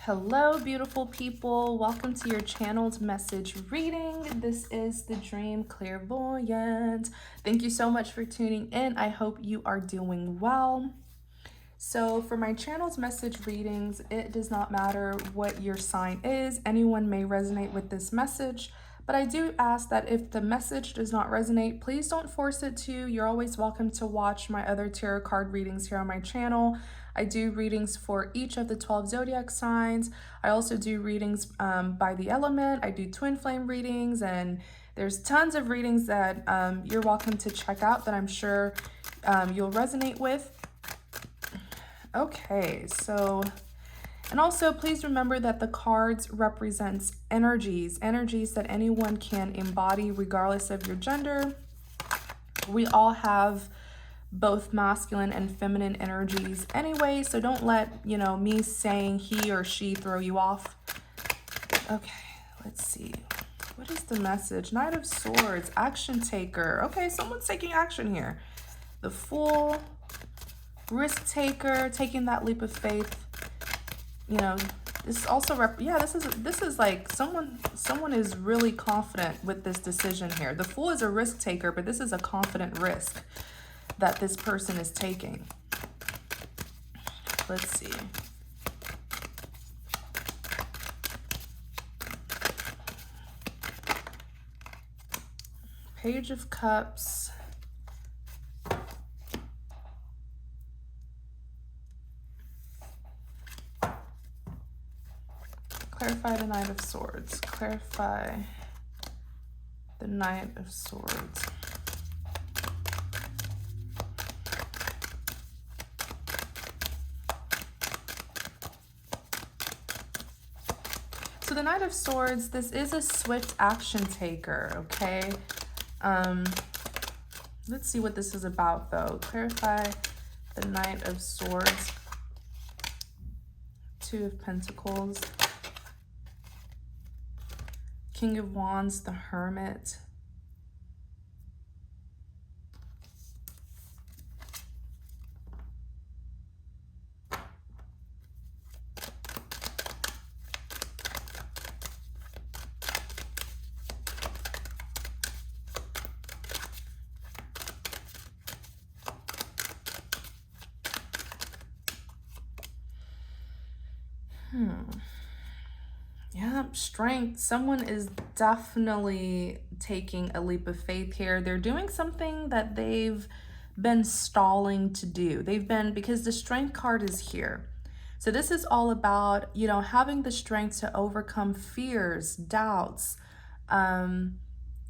Hello, beautiful people. Welcome to your channel's message reading. This is the Dream Clairvoyant. Thank you so much for tuning in. I hope you are doing well. So for my channel's message readings, it does not matter what your sign is. Anyone may resonate with this message, but I do ask that if the message does not resonate, please don't force it to. You're always welcome to watch my other tarot card readings here on my channel. I do readings for each of the 12 zodiac signs. I also do readings by the element. I do twin flame readings, and there's tons of readings that you're welcome to check out that I'm sure you'll resonate with. Okay, so, and also please remember that the cards represents energies that anyone can embody regardless of your gender. We all have both masculine and feminine energies anyway, so don't let, me saying he or she throw you off. Okay, let's see. What is the message? Knight of Swords, action taker. Okay, someone's taking action here. The Fool, risk taker, taking that leap of faith. This also this is like someone is really confident with this decision here. The Fool is a risk taker, but this is a confident risk that this person is taking. Let's see. Page of Cups. Clarify the Knight of Swords. Clarify the Knight of Swords. So the Knight of Swords, this is a swift action taker, okay? Let's see what this is about, though. Clarify the Knight of Swords. Two of Pentacles. King of Wands, the Hermit. Yeah, strength. Someone is definitely taking a leap of faith here. They're doing something that they've been stalling to do. Because the strength card is here. So this is all about, having the strength to overcome fears, doubts,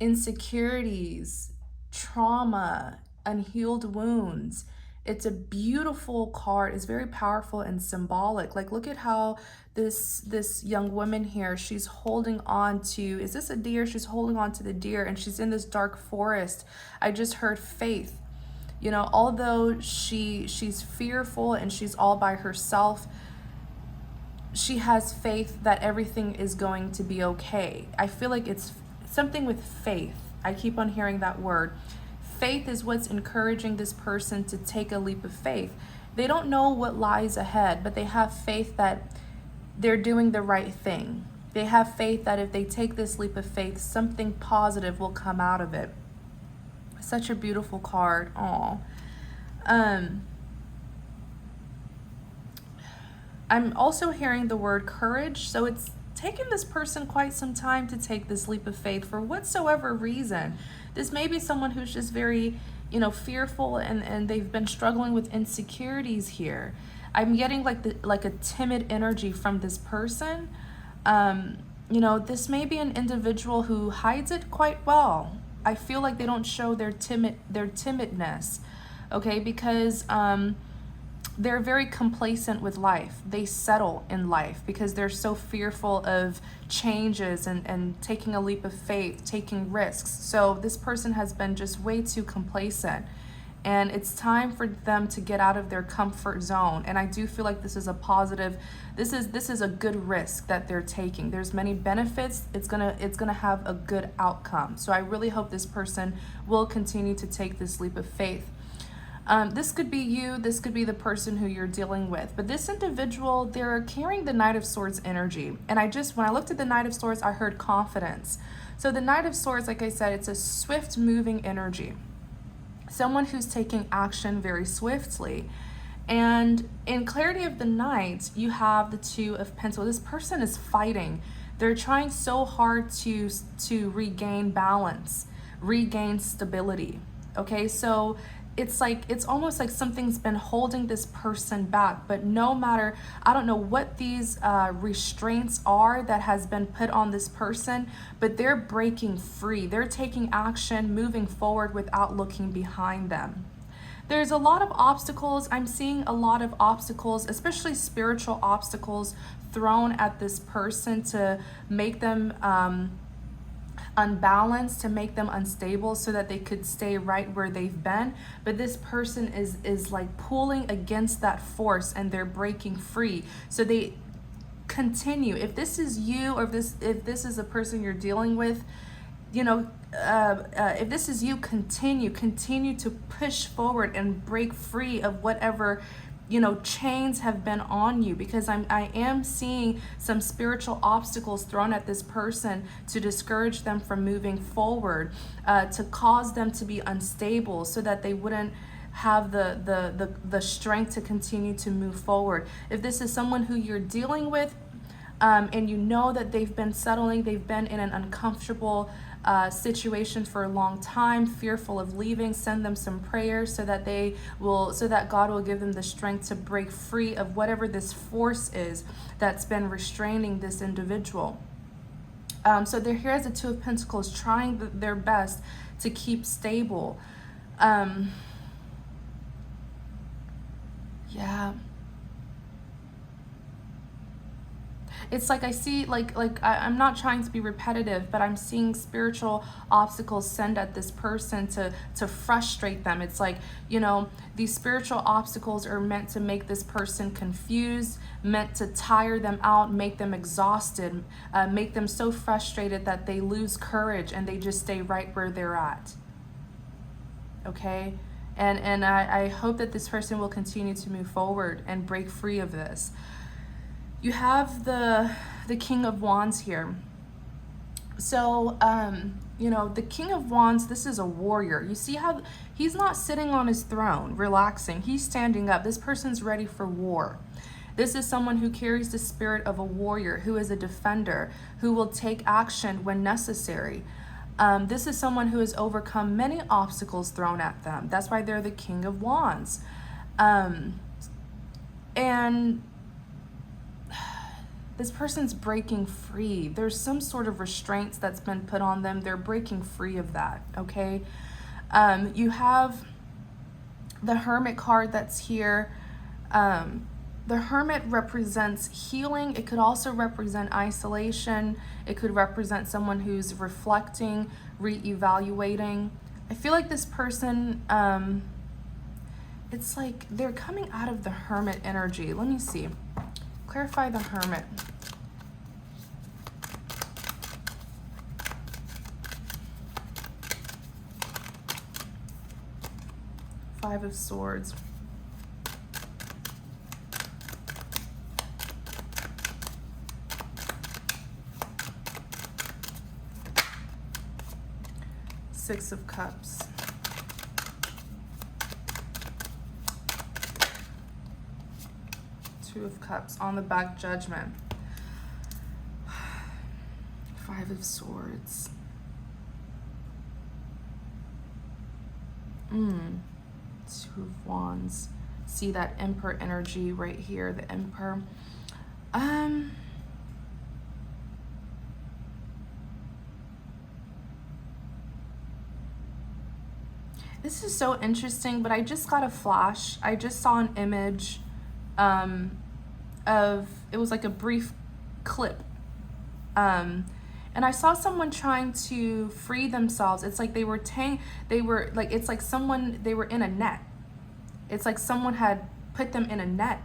insecurities, trauma, unhealed wounds. It's a beautiful card. It's very powerful and symbolic. Like, look at how this young woman here, she's holding on to, is this a deer? She's holding on to the deer, and she's in this dark forest. I just heard faith. Although she's fearful and she's all by herself, she has faith that everything is going to be okay. I feel like it's something with faith. I keep on hearing that word. Faith is what's encouraging this person to take a leap of faith. They don't know what lies ahead, but they have faith that they're doing the right thing. They have faith that if they take this leap of faith, something positive will come out of it. Such a beautiful card. Aw. I'm also hearing the word courage. So it's taken this person quite some time to take this leap of faith for whatsoever reason. This may be someone who's just very, fearful and they've been struggling with insecurities here. I'm getting like a timid energy from this person. This may be an individual who hides it quite well. I feel like they don't show their timidness, okay? Because they're very complacent with life. They settle in life because they're so fearful of changes and taking a leap of faith, taking risks. So this person has been just way too complacent. And it's time for them to get out of their comfort zone. And I do feel like this is a positive, this is a good risk that they're taking. There's many benefits. It's gonna have a good outcome. So I really hope this person will continue to take this leap of faith. This could be you, this could be the person who you're dealing with. But this individual, they're carrying the Knight of Swords energy. And when I looked at the Knight of Swords, I heard confidence. So the Knight of Swords, like I said, it's a swift moving energy. Someone who's taking action very swiftly. And in clarity of the Knight, you have the Two of Pentacles. This person is fighting. They're trying so hard to regain balance, regain stability. Okay, so it's almost like something's been holding this person back. But no matter, I don't know what these restraints are that has been put on this person, but they're breaking free. They're taking action, moving forward without looking behind them. There's a lot of obstacles. I'm seeing a lot of obstacles, especially spiritual obstacles, thrown at this person to make them unbalanced, to make them unstable so that they could stay right where they've been. But this person is like pulling against that force, and they're breaking free. So they continue. If this is you, or if this is a person you're dealing with, you know, if this is you, continue to push forward and break free of whatever, you know, chains have been on you, because I am seeing some spiritual obstacles thrown at this person to discourage them from moving forward, to cause them to be unstable so that they wouldn't have the strength to continue to move forward. If this is someone who you're dealing with, and you know that they've been settling, they've been in an uncomfortable situation for a long time, fearful of leaving, send them some prayers so that God will give them the strength to break free of whatever this force is that's been restraining this individual. So they're here as a Two of Pentacles, trying their best to keep stable. Yeah. It's like I see, I'm not trying to be repetitive, but I'm seeing spiritual obstacles sent at this person to frustrate them. It's like, you know, these spiritual obstacles are meant to make this person confused, meant to tire them out, make them exhausted, make them so frustrated that they lose courage and they just stay right where they're at. Okay? And I hope that this person will continue to move forward and break free of this. You have the King of Wands here. So, you know, the King of Wands, this is a warrior. You see how he's not sitting on his throne, relaxing. He's standing up. This person's ready for war. This is someone who carries the spirit of a warrior, who is a defender, who will take action when necessary. This is someone who has overcome many obstacles thrown at them. That's why they're the King of Wands. And this person's breaking free. There's some sort of restraints that's been put on them. They're breaking free of that, okay? You have the Hermit card that's here. The Hermit represents healing. It could also represent isolation. It could represent someone who's reflecting, reevaluating. I feel like this person, it's like they're coming out of the Hermit energy. Let me see. Clarify the Hermit. Five of Swords. Six of Cups. Two of Cups. On the back, Judgment. Five of Swords. Two of Wands. See that Emperor energy right here, the Emperor. This is so interesting, but I just got a flash. I just saw an image it was like a brief clip. And I saw someone trying to free themselves. It's like they were it's like they were in a net. It's like someone had put them in a net,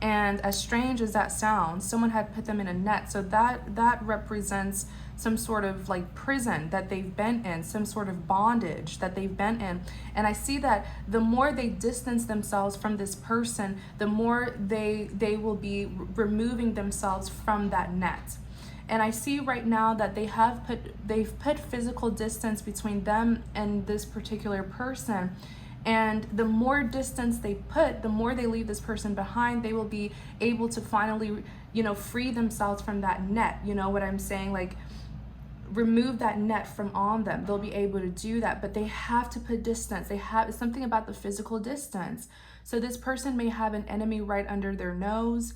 And as strange as that sounds, someone had put them in a net. So that represents some sort of like prison that they've been in, some sort of bondage that they've been in. And I see that the more they distance themselves from this person, the more they will be removing themselves from that net. And I see right now that they've put physical distance between them and this particular person. And the more distance they put, the more they leave this person behind, they will be able to finally, free themselves from that net. You know what I'm saying? Like, remove that net from on them. They'll be able to do that, but they have to put distance. It's something about the physical distance. So this person may have an enemy right under their nose.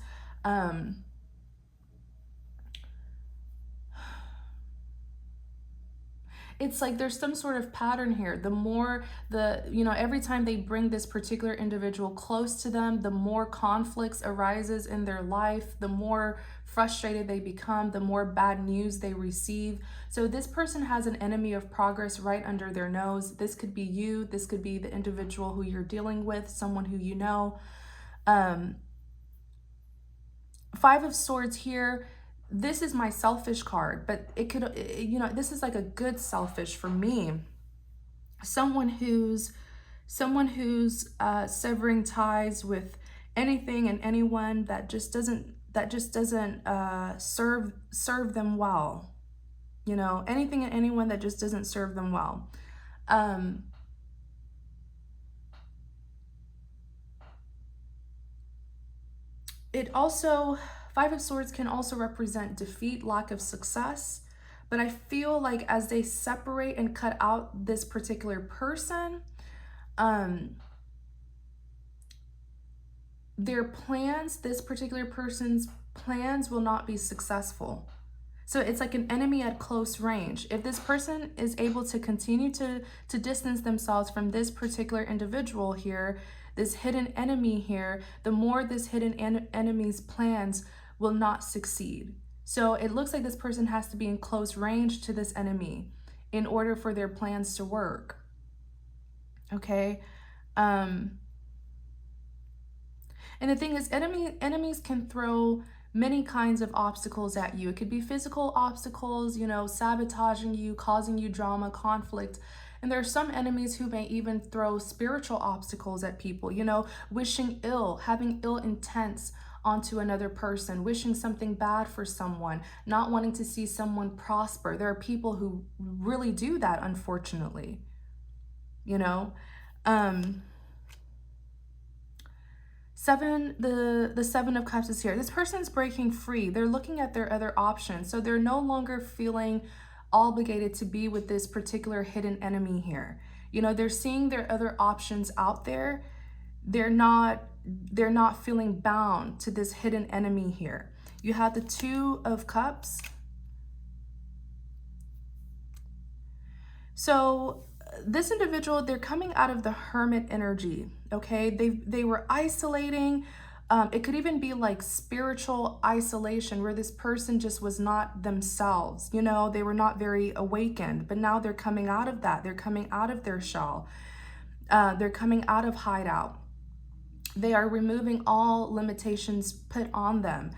It's like there's some sort of pattern here. The more every time they bring this particular individual close to them, the more conflicts arises in their life, the more frustrated they become, the more bad news they receive. So this person has an enemy of progress right under their nose. This could be you. This could be the individual who you're dealing with, someone who you know. 5 of Swords here. This is my selfish card, but it could, this is like a good selfish for me. Someone who's severing ties with anything and anyone that just doesn't serve them well. Anything and anyone that just doesn't serve them well. It also, 5 of Swords can also represent defeat, lack of success. But I feel like as they separate and cut out this particular person, their plans, this particular person's plans will not be successful. So it's like an enemy at close range. If this person is able to continue to distance themselves from this particular individual here, this hidden enemy here, the more this hidden enemy's plans will not succeed. So it looks like this person has to be in close range to this enemy in order for their plans to work. Okay? And the thing is, enemies can throw many kinds of obstacles at you. It could be physical obstacles, sabotaging you, causing you drama, conflict. And there are some enemies who may even throw spiritual obstacles at people, wishing ill, having ill intents onto another person, wishing something bad for someone, not wanting to see someone prosper. There are people who really do that, unfortunately. The 7 of Cups is here. This person's breaking free. They're looking at their other options. So they're no longer feeling obligated to be with this particular hidden enemy here. They're seeing their other options out there. They're not feeling bound to this hidden enemy here. You have the 2 of Cups. So this individual, they're coming out of the hermit energy, okay? They were isolating. It could even be like spiritual isolation where this person just was not themselves. They were not very awakened, but now they're coming out of that. They're coming out of their shell. They're coming out of hideout. They are removing all limitations put on them.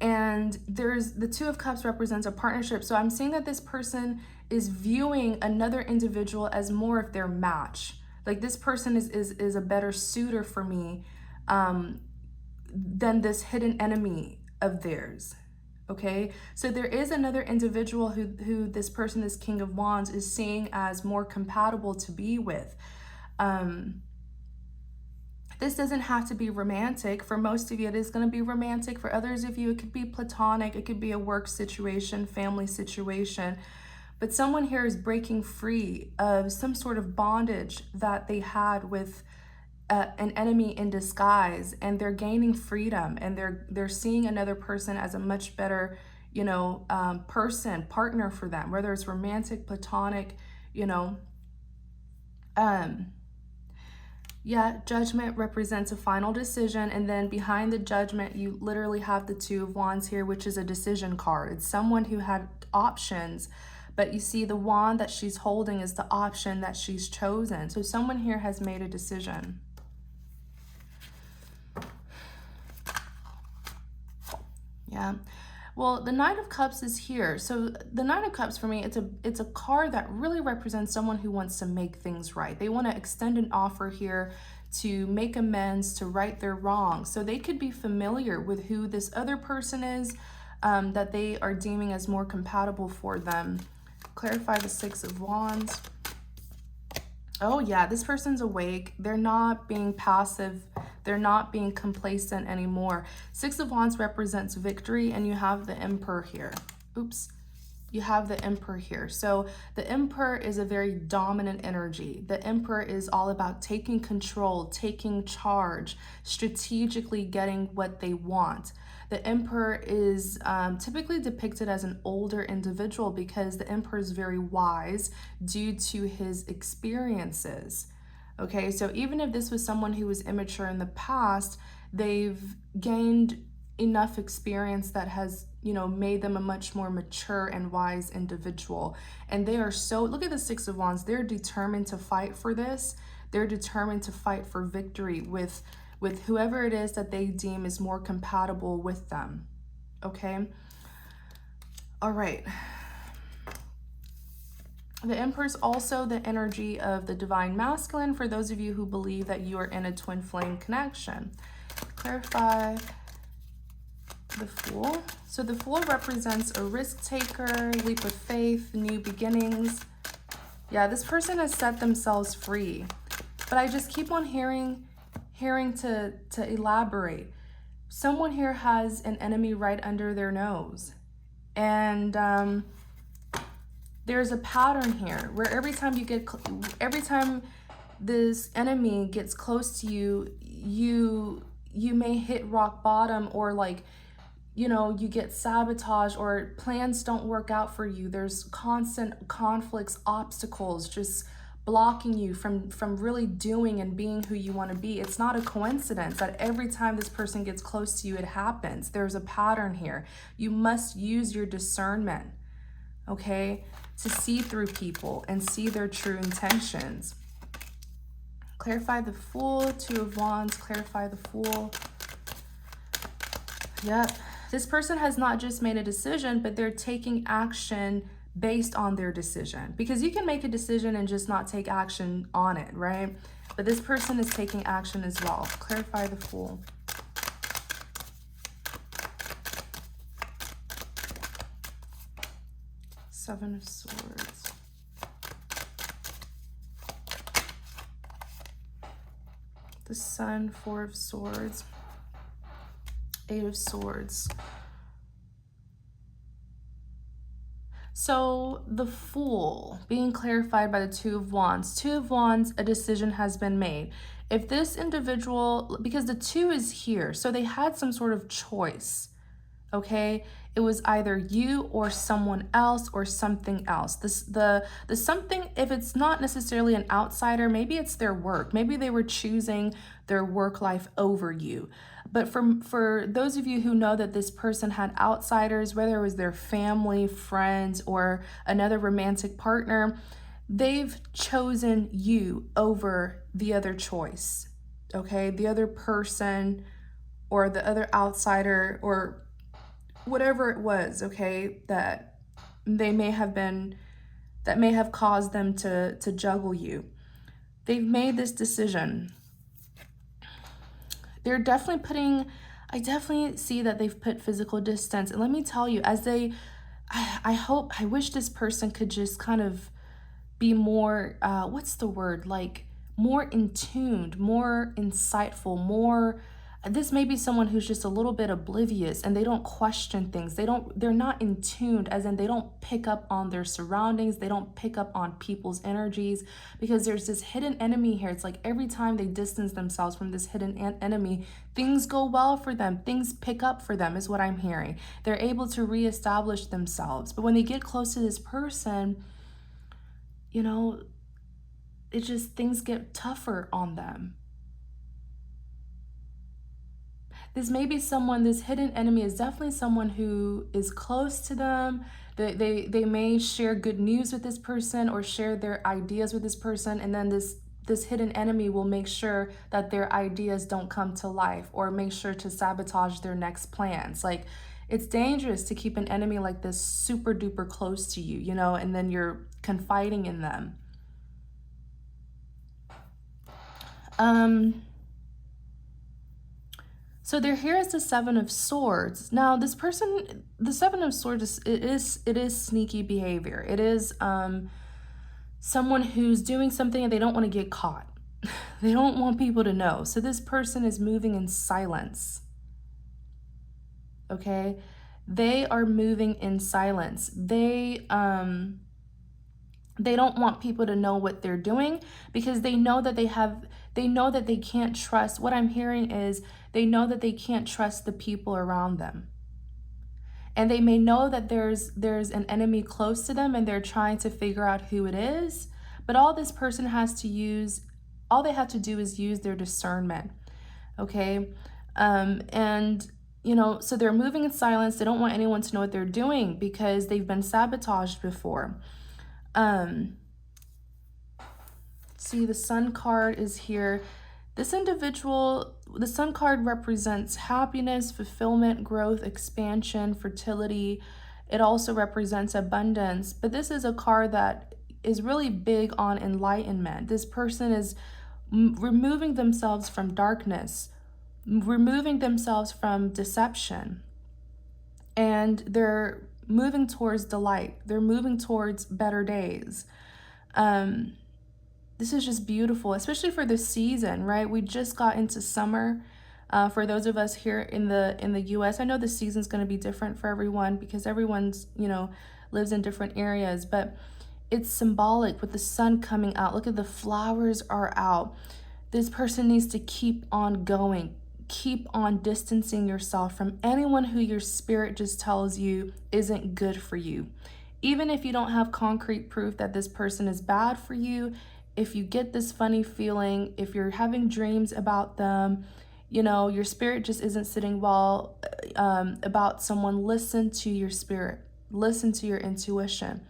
And there's the 2 of Cups represents a partnership. So I'm seeing that this person is viewing another individual as more of their match. Like this person is a better suitor for me than this hidden enemy of theirs. Okay, so there is another individual who this person, this King of Wands, is seeing as more compatible to be with. This doesn't have to be romantic. For most of you, it is going to be romantic. For others of you, it could be platonic. It could be a work situation, family situation. But someone here is breaking free of some sort of bondage that they had with an enemy in disguise, and they're gaining freedom, and they're seeing another person as a much better, partner for them, whether it's romantic, platonic, Yeah, Judgment represents a final decision, and then behind the Judgment, you literally have the 2 of Wands here, which is a decision card. It's someone who had options, but you see the wand that she's holding is the option that she's chosen. So someone here has made a decision. Yeah. Well, the Knight of Cups is here. So the Knight of Cups for me, it's a card that really represents someone who wants to make things right. They want to extend an offer here to make amends, to right their wrongs. So they could be familiar with who this other person is that they are deeming as more compatible for them. Clarify the Six of Wands. Oh yeah, this person's awake. They're not being passive. They're not being complacent anymore. Six of Wands represents victory, and you have the Emperor here. Oops. You have the Emperor here. So the Emperor is a very dominant energy. The Emperor is all about taking control, taking charge, strategically getting what they want. The Emperor is typically depicted as an older individual because the Emperor is very wise due to his experiences. Okay, so even if this was someone who was immature in the past, they've gained enough experience that has, you know, made them a much more mature and wise individual. And they are so, look at the Six of Wands, they're determined to fight for this. They're determined to fight for victory with whoever it is that they deem is more compatible with them. Okay? All right. The Emperor is also the energy of the Divine Masculine for those of you who believe that you are in a twin flame connection. Clarify the Fool. So the Fool represents a risk taker, leap of faith, new beginnings. Yeah, this person has set themselves free. But I just keep on hearing to elaborate. Someone here has an enemy right under their nose. And there's a pattern here where every time this enemy gets close to you, you may hit rock bottom, or like, you know, you get sabotaged, or plans don't work out for you. There's constant conflicts, obstacles, just blocking you from really doing and being who you want to be. It's not a coincidence that every time this person gets close to you, it happens. There's a pattern here. You must use your discernment, okay, to see through people and see their true intentions. Clarify the Fool, Two of Wands, clarify the Fool. Yep. This person has not just made a decision, but they're taking action based on their decision. Because you can make a decision and just not take action on it, right? But this person is taking action as well. Clarify the Fool. Seven of Swords. The Sun, Four of Swords. Eight of Swords. So the Fool being clarified by the Two of Wands. Two of Wands, a decision has been made. If this individual, because the Two is here, so they had some sort of choice, okay? It was either you or someone else or something else. The something, if it's not necessarily an outsider, maybe it's their work. Maybe they were choosing their work life over you. But for those of you who know that this person had outsiders, whether it was their family, friends, or another romantic partner, they've chosen you over the other choice, okay? The other person or the other outsider or whatever it was, okay, that they may have been, that may have caused them to juggle you. They've made this decision. They're definitely putting, I definitely see that they've put physical distance. And let me tell you, as they, I wish this person could just kind of be more, what's the word? Like more in tuned, more insightful, more, this may be someone who's just a little bit oblivious and they don't question things. They're not in tuned, as in they don't pick up on their surroundings. They don't pick up on people's energies, because there's this hidden enemy here. It's like every time they distance themselves from this hidden enemy, things go well for them. Things pick up for them is what I'm hearing. They're able to reestablish themselves. But when they get close to this person, you know, it just, things get tougher on them. This may be someone, this hidden enemy is definitely someone who is close to them. They may share good news with this person or share their ideas with this person, and then this hidden enemy will make sure that their ideas don't come to life or make sure to sabotage their next plans. Like, It's dangerous to keep an enemy like this super duper close to you, you know, and then you're confiding in them. So they're here as the Seven of Swords. Now, this person, the Seven of Swords, it is sneaky behavior. It is someone who's doing something and they don't want to get caught. They don't want people to know. So this person is moving in silence. Okay? They are moving in silence. They don't want people to know what they're doing because they know that they can't trust. What I'm hearing is they know that they can't trust the people around them. And they may know that there's an enemy close to them and they're trying to figure out who it is. But all this person has to use, all they have to do is use their discernment. Okay? And, you know, so they're moving in silence. They don't want anyone to know what they're doing because they've been sabotaged before. See, the Sun card is here. This individual, the Sun card represents happiness, fulfillment, growth, expansion, fertility. It also represents abundance. But this is a card that is really big on enlightenment. This person is removing themselves from darkness, removing themselves from deception. And they're moving towards delight. They're moving towards better days. This is just beautiful, especially for the season, right? We just got into summer. For those of us here in the US, I know the season's going to be different for everyone because everyone's, you know, lives in different areas, but it's symbolic with the sun coming out. Look at the flowers are out. This person needs to keep on going. Keep on distancing yourself from anyone who your spirit just tells you isn't good for you. Even if you don't have concrete proof that this person is bad for you, if you get this funny feeling, if you're having dreams about them, you know, your spirit just isn't sitting well about someone, listen to your spirit. Listen to your intuition.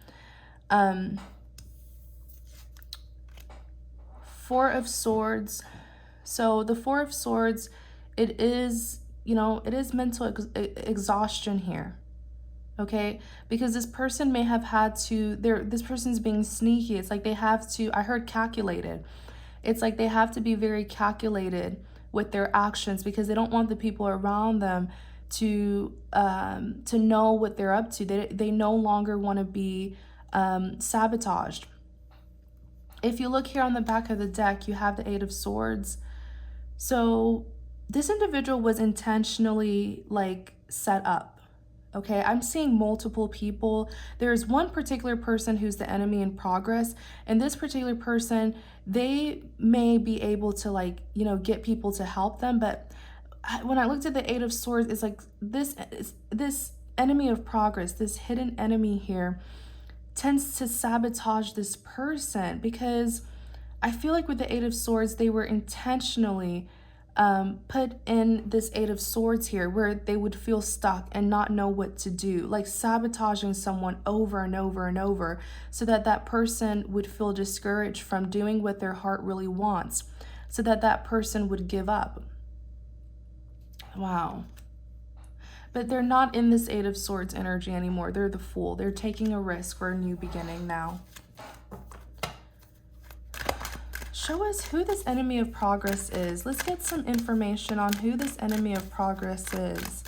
Four of Swords. So the Four of Swords, it is, you know, it is mental exhaustion here. Okay, because this person may have had to, this person's being sneaky. It's like they have to, I heard calculated. It's like they have to be very calculated with their actions because they don't want the people around them to know what they're up to. They no longer want to be sabotaged. If you look here on the back of the deck, you have the Eight of Swords. So this individual was intentionally like set up. Okay, I'm seeing multiple people. There's one particular person who's the enemy in progress, and this particular person, they may be able to, like, you know, get people to help them, but when I looked at the Eight of Swords, it's like this enemy of progress, this hidden enemy here tends to sabotage this person because I feel like with the Eight of Swords, they were intentionally put in this Eight of Swords here where they would feel stuck and not know what to do, like sabotaging someone over and over and over so that that person would feel discouraged from doing what their heart really wants, so that that person would give up. Wow. But they're not in this Eight of Swords energy anymore. They're the Fool. They're taking a risk for a new beginning now. Show us who this enemy of progress is. Let's get some information on who this enemy of progress is.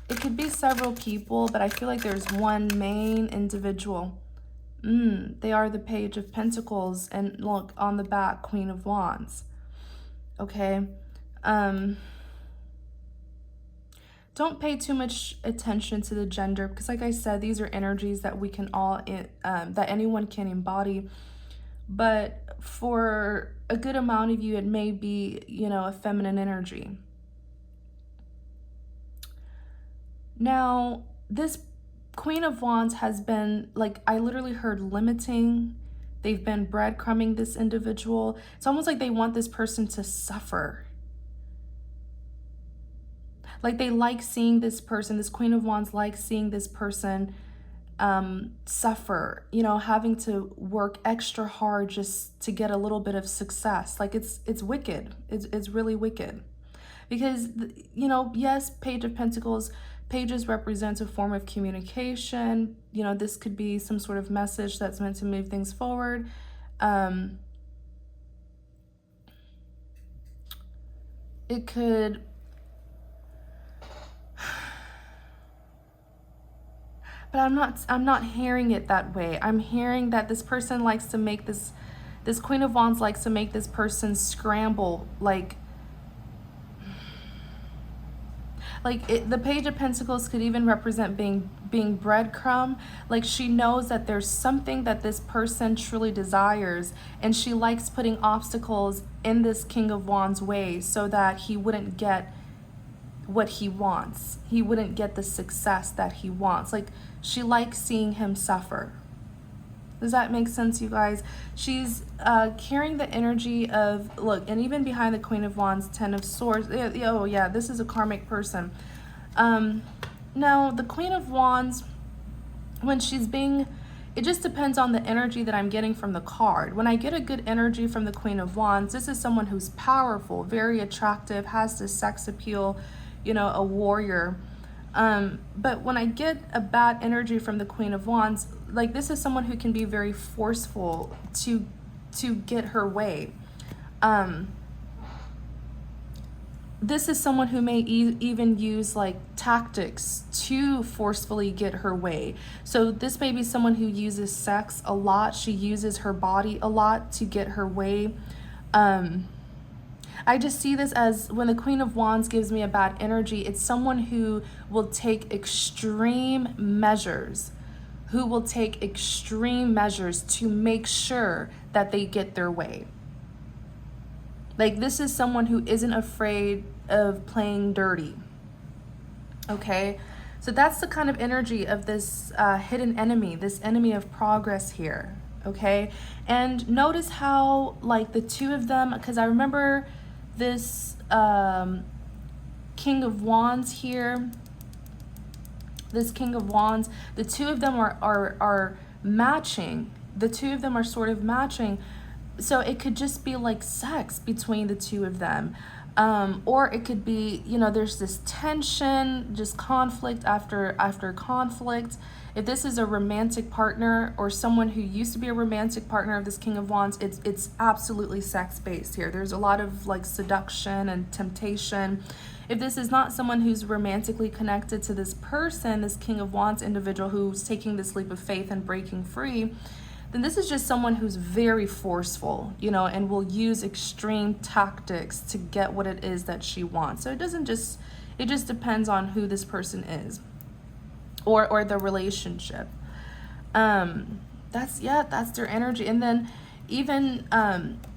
It could be several people, but I feel like there's one main individual. They are the Page of Pentacles, and look, on the back, Queen of Wands. Okay. Don't pay too much attention to the gender because, like I said, these are energies that we can all, that anyone can embody. But for a good amount of you, it may be, you know, a feminine energy. Now, this Queen of Wands has been, like, I literally heard limiting. They've been breadcrumbing this individual. It's almost like they want this person to suffer. Like they like seeing this person, this Queen of Wands likes seeing this person suffer, you know, having to work extra hard just to get a little bit of success. Like it's wicked. It's really wicked. Because, you know, yes, Page of Pentacles, pages represents a form of communication. You know, this could be some sort of message that's meant to move things forward. It could, but I'm not hearing it that way. I'm hearing that this person likes to make this Queen of Wands likes to make this person scramble, like the Page of Pentacles could even represent being breadcrumb. Like, she knows that there's something that this person truly desires, and she likes putting obstacles in this King of Wands way so that he wouldn't get what he wants. He wouldn't get the success that he wants. Like, she likes seeing him suffer. Does that make sense, you guys? She's carrying the energy of, look, and even behind the Queen of Wands, Ten of Swords. Oh, yeah, this is a karmic person. Now, the Queen of Wands, when she's being, it just depends on the energy that I'm getting from the card. When I get a good energy from the Queen of Wands, this is someone who's powerful, very attractive, has this sex appeal, you know, a warrior. But when I get a bad energy from the Queen of Wands, like, this is someone who can be very forceful to get her way. This is someone who may even use like tactics to forcefully get her way. So this may be someone who uses sex a lot. She uses her body a lot to get her way. I just see this as, when the Queen of Wands gives me a bad energy, it's someone who will take extreme measures, to make sure that they get their way. Like, this is someone who isn't afraid of playing dirty. Okay? So that's the kind of energy of this hidden enemy, this enemy of progress here. Okay? And notice how, like, the two of them, because I remember this King of Wands here, this King of Wands, the two of them are matching. The two of them are sort of matching. So it could just be like sex between the two of them. Or it could be, you know, there's this tension, just conflict after conflict. If this is a romantic partner or someone who used to be a romantic partner of this King of Wands, it's absolutely sex-based here. There's a lot of like seduction and temptation. If this is not someone who's romantically connected to this person, this King of Wands individual who's taking this leap of faith and breaking free, then this is just someone who's very forceful, you know, and will use extreme tactics to get what it is that she wants. So it just depends on who this person is or the relationship. That's their energy. And then even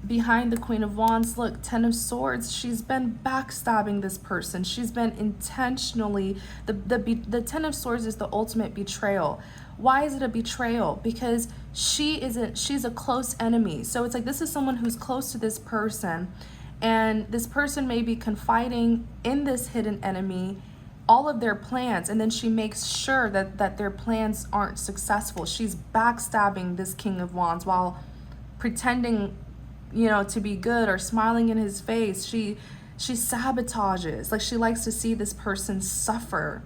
behind the Queen of Wands, look, Ten of Swords, she's been backstabbing this person. She's been intentionally, the Ten of Swords is the ultimate betrayal. Why is it a betrayal? Because she's a close enemy. So it's like, this is someone who's close to this person, and this person may be confiding in this hidden enemy all of their plans, and then she makes sure that their plans aren't successful. She's backstabbing this King of Wands while pretending, you know, to be good or smiling in his face. She sabotages. Like, she likes to see this person suffer.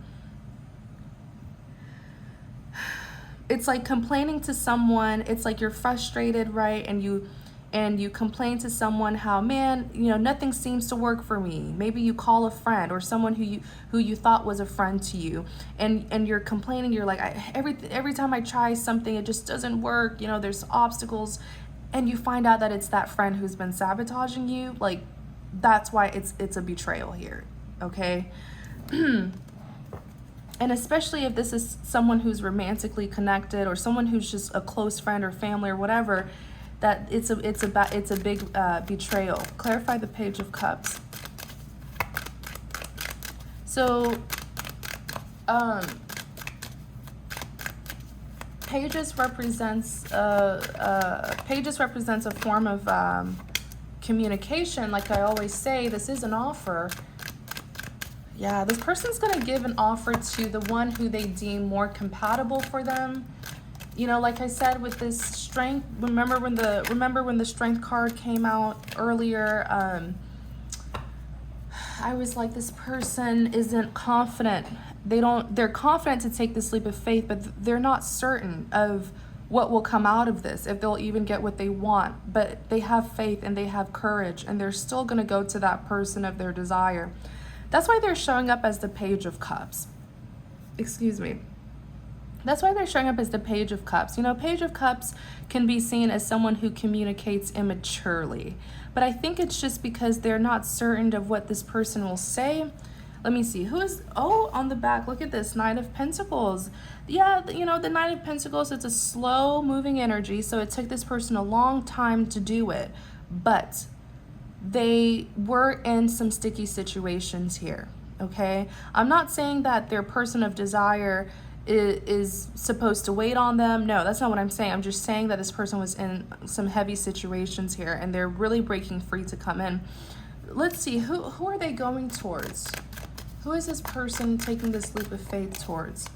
It's like complaining to someone. It's like you're frustrated, right? And you complain to someone how, man, you know, nothing seems to work for me. Maybe you call a friend or someone who you thought was a friend to you, and you're complaining. You're like, every time I try something, it just doesn't work. You know, there's obstacles, and you find out that it's that friend who's been sabotaging you. Like, that's why it's a betrayal here. Okay. And especially if this is someone who's romantically connected or someone who's just a close friend or family or whatever, that it's a big betrayal. Clarify the Page of Cups. So, Pages represents a form of communication. Like I always say, this is an offer. Yeah, this person's going to give an offer to the one who they deem more compatible for them. You know, like I said, with this strength, remember when the strength card came out earlier, I was like, this person isn't confident. They're confident to take this leap of faith, but they're not certain of what will come out of this, if they'll even get what they want. But they have faith and they have courage, and they're still going to go to that person of their desire. That's why they're showing up as the Page of Cups. Excuse me. That's why they're showing up as the Page of Cups. You know, Page of Cups can be seen as someone who communicates immaturely. But I think it's just because they're not certain of what this person will say. Let me see. Who is... Oh, on the back, look at this. Knight of Pentacles. Yeah, you know, the Knight of Pentacles, it's a slow-moving energy, so it took this person a long time to do it. But they were in some sticky situations here, okay? I'm not saying that their person of desire is supposed to wait on them. No, that's not what I'm saying. I'm just saying that this person was in some heavy situations here, and they're really breaking free to come in. Let's see, who are they going towards? Who is this person taking this leap of faith towards?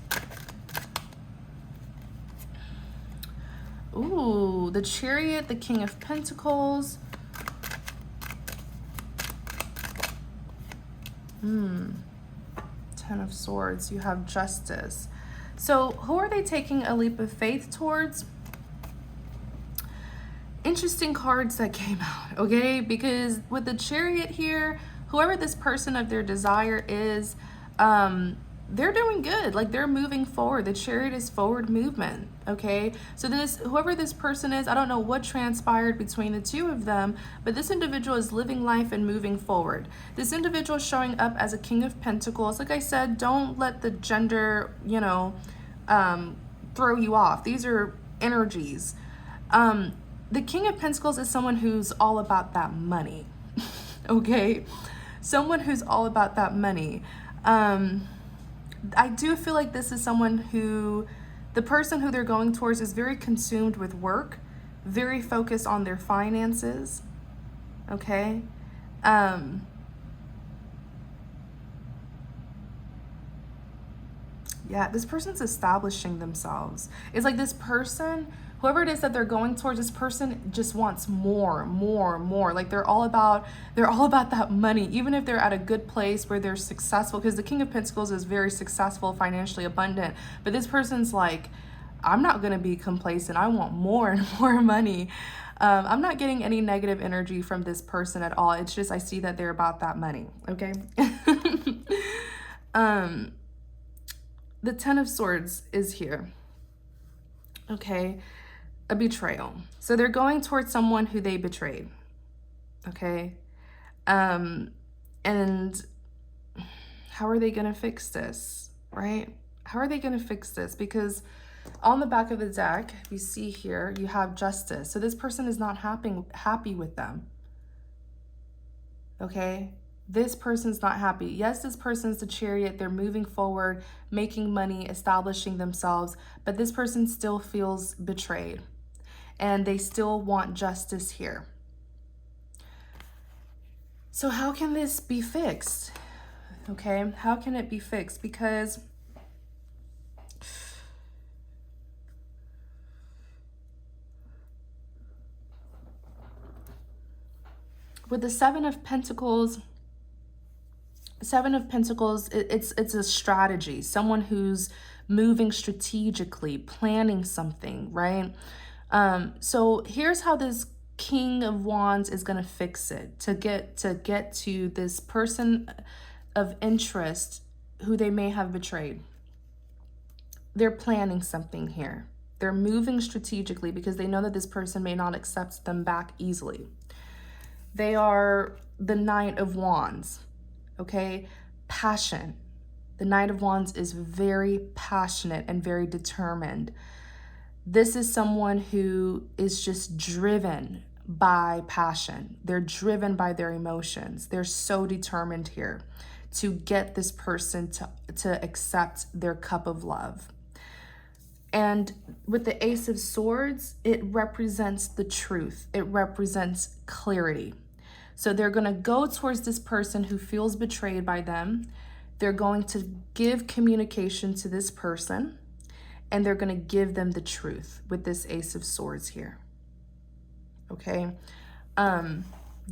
Ooh, the Chariot, the King of Pentacles. Ten of Swords. You have Justice. So who are they taking a leap of faith towards? Interesting cards that came out, okay? Because with the Chariot here, whoever this person of their desire is, they're doing good. Like, they're moving forward. The Chariot is forward movement, okay? So whoever this person is, I don't know what transpired between the two of them, but this individual is living life and moving forward. This individual is showing up as a King of Pentacles. Like I said, don't let the gender, you know, throw you off. These are energies. The King of Pentacles is someone who's all about that money, okay? Someone who's all about that money. I do feel like this is someone who, the person who they're going towards is very consumed with work, very focused on their finances, okay? Yeah, this person's establishing themselves. It's like this person, whoever it is that they're going towards, this person just wants more. Like they're all about that money, even if they're at a good place where they're successful, because the King of Pentacles is very successful, financially abundant. But this person's like, I'm not going to be complacent. I want more and more money. I'm not getting any negative energy from this person at all. It's just I see that they're about that money, okay? The Ten of Swords is here, okay? A betrayal. So they're going towards someone who they betrayed, okay? And how are they going to fix this, right? How are they going to fix this? Because on the back of the deck, you see here, you have Justice. So this person is not happy with them, okay? This person's not happy. Yes, this person's the Chariot. They're moving forward, making money, establishing themselves, but this person still feels betrayed and they still want justice here. So how can this be fixed? Okay, how can it be fixed? Because with the Seven of Pentacles, it's a strategy. Someone who's moving strategically, planning something, right? So here's how this King of Wands is going to fix it to get to this person of interest who they may have betrayed. They're planning something here. They're moving strategically because they know that this person may not accept them back easily. They are the Knight of Wands. Okay, passion. The Knight of Wands is very passionate and very determined. This is someone who is just driven by passion. They're driven by their emotions. They're so determined here to get this person to accept their cup of love. And with the Ace of Swords, it represents the truth. It represents clarity. So they're going to go towards this person who feels betrayed by them. They're going to give communication to this person, and they're going to give them the truth with this Ace of Swords here. Okay.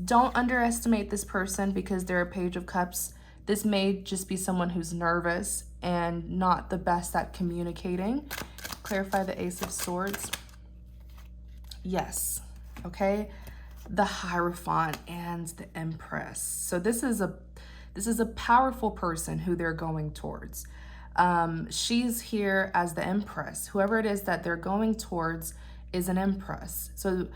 Don't underestimate this person because they're a Page of Cups. This may just be someone who's nervous and not the best at communicating. Clarify the Ace of Swords. Yes, okay. The Hierophant and the Empress. So this is a powerful person who they're going towards. She's here as the Empress. Whoever it is that they're going towards is an Empress. So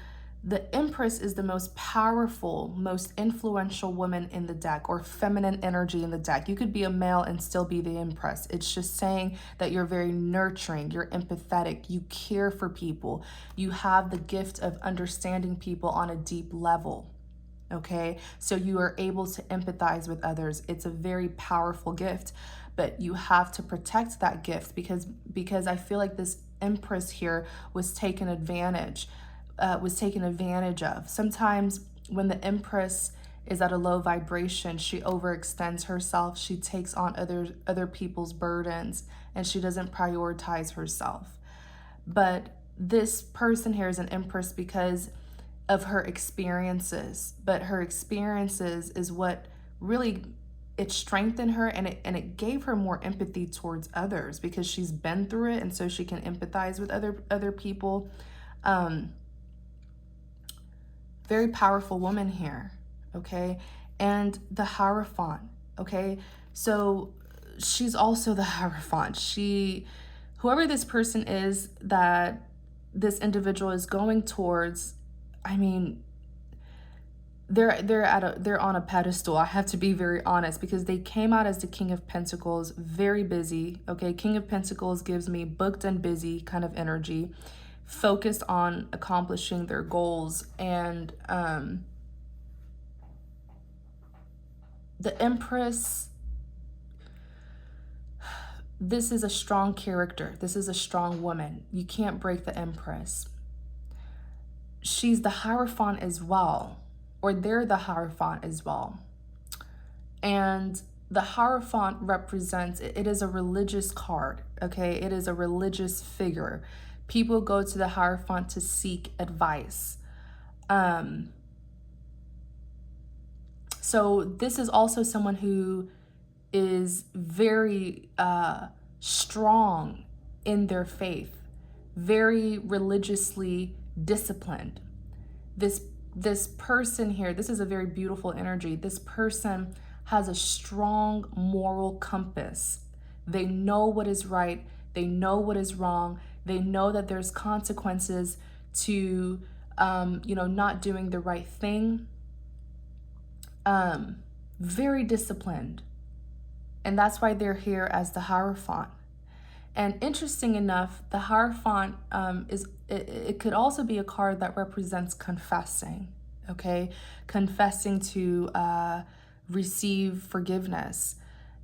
the Empress is the most powerful, most influential woman in the deck, or feminine energy in the deck. You could be a male and still be the Empress. It's just saying that you're very nurturing, you're empathetic, you care for people, you have the gift of understanding people on a deep level. Okay, so you are able to empathize with others. It's a very powerful gift, but you have to protect that gift because I feel like this Empress here was taken advantage of. Sometimes when the Empress is at a low vibration, she overextends herself. She takes on other people's burdens, and she doesn't prioritize herself. But this person here is an Empress because of her experiences, but her experiences is what really, it strengthened her, and it gave her more empathy towards others because she's been through it, and so she can empathize with other people. Very powerful woman here, okay? And the Hierophant, okay? So she's also the Hierophant. Whoever this person is that this individual is going towards, I mean, they're on a pedestal. I have to be very honest because they came out as the King of Pentacles, very busy, okay? King of Pentacles gives me booked and busy kind of energy, focused on accomplishing their goals. And the Empress, this is a strong character. This is a strong woman. You can't break the Empress. She's the Hierophant as well, or they're the Hierophant as well. And the Hierophant represents, it is a religious card, okay? It is a religious figure. People go to the Hierophant to seek advice. So this is also someone who is very strong in their faith, very religiously disciplined. This person here, this is a very beautiful energy. This person has a strong moral compass. They know what is right. They know what is wrong. They know that there's consequences to, not doing the right thing. Very disciplined. And that's why they're here as the Hierophant. And interesting enough, the Hierophant it could also be a card that represents confessing, okay? Confessing to receive forgiveness.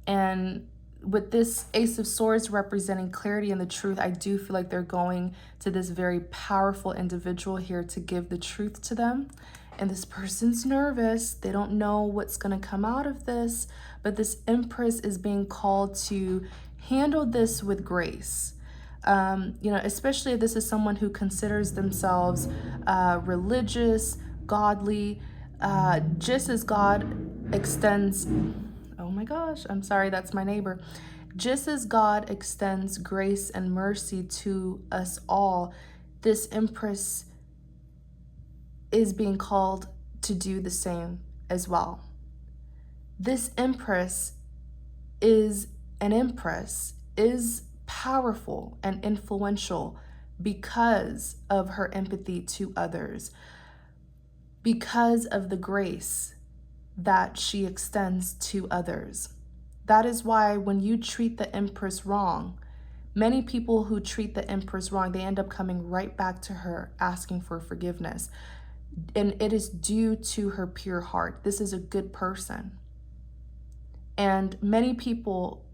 And with this Ace of Swords representing clarity and the truth, I do feel like they're going to this very powerful individual here to give the truth to them. And this person's nervous. They don't know what's going to come out of this. But this Empress is being called to handle this with grace. Especially if this is someone who considers themselves religious, godly, just as God extends, oh my gosh, I'm sorry, that's my neighbor. Just as God extends grace and mercy to us all, this Empress is being called to do the same as well. This Empress is powerful and influential because of her empathy to others, because of the grace that she extends to others. That is why when you treat the Empress wrong, many people who treat the Empress wrong, they end up coming right back to her asking for forgiveness. And it is due to her pure heart. This is a good person. And many people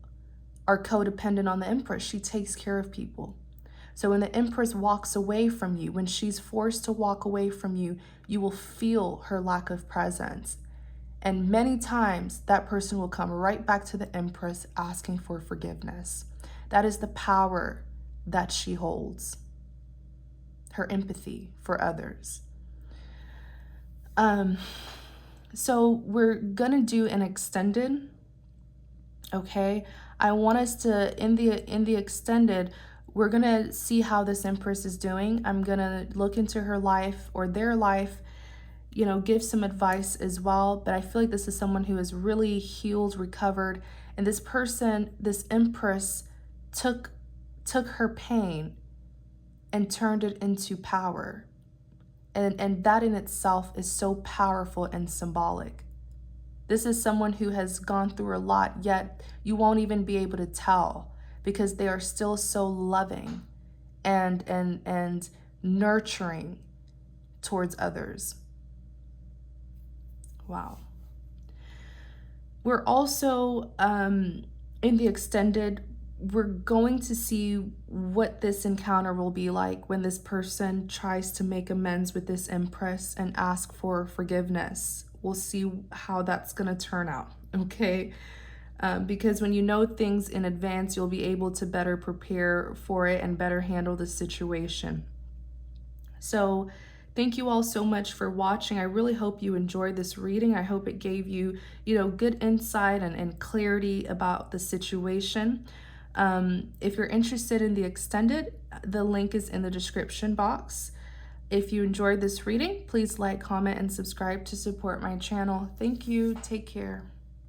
are codependent on the Empress. She takes care of people. So when the Empress walks away from you, when she's forced to walk away from you, you will feel her lack of presence. And many times that person will come right back to the Empress asking for forgiveness. That is the power that she holds. Her empathy for others. So we're gonna do an extended, okay? I want us to, in the extended, we're gonna see how this Empress is doing. I'm gonna look into her life or their life, you know, give some advice as well. But I feel like this is someone who is really healed, recovered, and this person, this Empress, took her pain and turned it into power. And that in itself is so powerful and symbolic. This is someone who has gone through a lot, yet you won't even be able to tell because they are still so loving and nurturing towards others. Wow. We're also in the extended, we're going to see what this encounter will be like when this person tries to make amends with this Empress and ask for forgiveness. We'll see how that's going to turn out, okay? Because when you know things in advance, you'll be able to better prepare for it and better handle the situation. So thank you all so much for watching. I really hope you enjoyed this reading. I hope it gave you, good insight and clarity about the situation. If you're interested in the extended, the link is in the description box. If you enjoyed this reading, please like, comment, and subscribe to support my channel. Thank you. Take care.